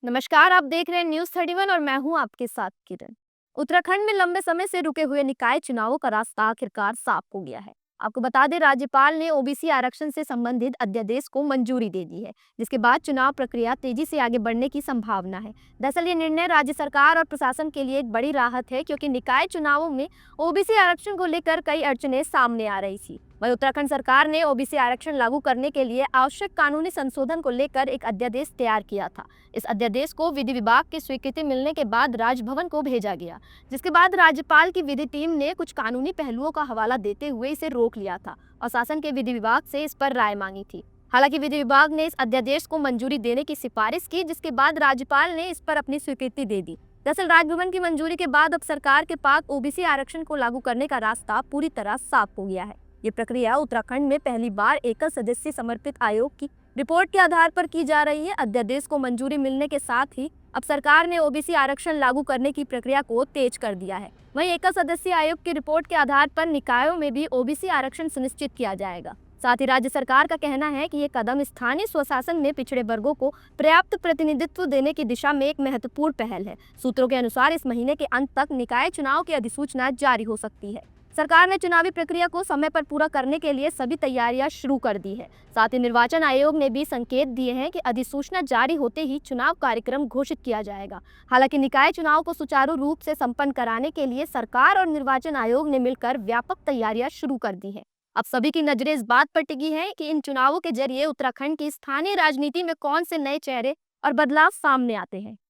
नमस्कार, आप देख रहे हैं न्यूज़ 31 और मैं हूं आपके साथ किरण। उत्तराखंड में लंबे समय से रुके हुए निकाय चुनावों का रास्ता आखिरकार साफ हो गया है। आपको बता दें, राज्यपाल ने ओबीसी आरक्षण से संबंधित अध्यादेश को मंजूरी दे दी है, जिसके बाद चुनाव प्रक्रिया तेजी से आगे बढ़ने की संभावना है। दरअसल ये निर्णय राज्य सरकार और प्रशासन के लिए एक बड़ी राहत है, क्योंकि निकाय चुनावों में ओबीसी आरक्षण को लेकर कई अड़चनें सामने आ रही थी। वहीं उत्तराखंड सरकार ने ओबीसी आरक्षण लागू करने के लिए आवश्यक कानूनी संशोधन को लेकर एक अध्यादेश तैयार किया था। इस अध्यादेश को विधि विभाग की स्वीकृति मिलने के बाद राजभवन को भेजा गया, जिसके बाद राज्यपाल की विधि टीम ने कुछ कानूनी पहलुओं का हवाला देते हुए इसे रोक लिया था और शासन के विधि विभाग से इस पर राय मांगी थी। हालांकि विधि विभाग ने इस अध्यादेश को मंजूरी देने की सिफारिश की, जिसके बाद राज्यपाल ने इस पर अपनी स्वीकृति दे दी। दरअसल राजभवन की मंजूरी के बाद अब सरकार के पास ओबीसी आरक्षण को लागू करने का रास्ता पूरी तरह साफ हो गया है। ये प्रक्रिया उत्तराखंड में पहली बार एकल सदस्यीय समर्पित आयोग की रिपोर्ट के आधार पर की जा रही है। अध्यादेश को मंजूरी मिलने के साथ ही अब सरकार ने ओबीसी आरक्षण लागू करने की प्रक्रिया को तेज कर दिया है। वहीं एकल सदस्यीय आयोग की रिपोर्ट के आधार पर निकायों में भी ओबीसी आरक्षण सुनिश्चित किया जाएगा। साथ ही राज्य सरकार का कहना है कि ये कदम स्थानीय स्वशासन में पिछड़े वर्गों को पर्याप्त प्रतिनिधित्व देने की दिशा में एक महत्वपूर्ण पहल है। सूत्रों के अनुसार इस महीने के अंत तक निकाय चुनाव की अधिसूचना जारी हो सकती है। सरकार ने चुनावी प्रक्रिया को समय पर पूरा करने के लिए सभी तैयारियां शुरू कर दी है। साथ ही निर्वाचन आयोग ने भी संकेत दिए हैं कि अधिसूचना जारी होते ही चुनाव कार्यक्रम घोषित किया जाएगा। हालांकि निकाय चुनाव को सुचारू रूप से संपन्न कराने के लिए सरकार और निर्वाचन आयोग ने मिलकर व्यापक तैयारियां शुरू कर दी हैं। अब सभी की नजरें इस बात पर टिकी हैं कि इन चुनावों के जरिए उत्तराखंड की स्थानीय राजनीति में कौन से नए चेहरे और बदलाव सामने आते हैं।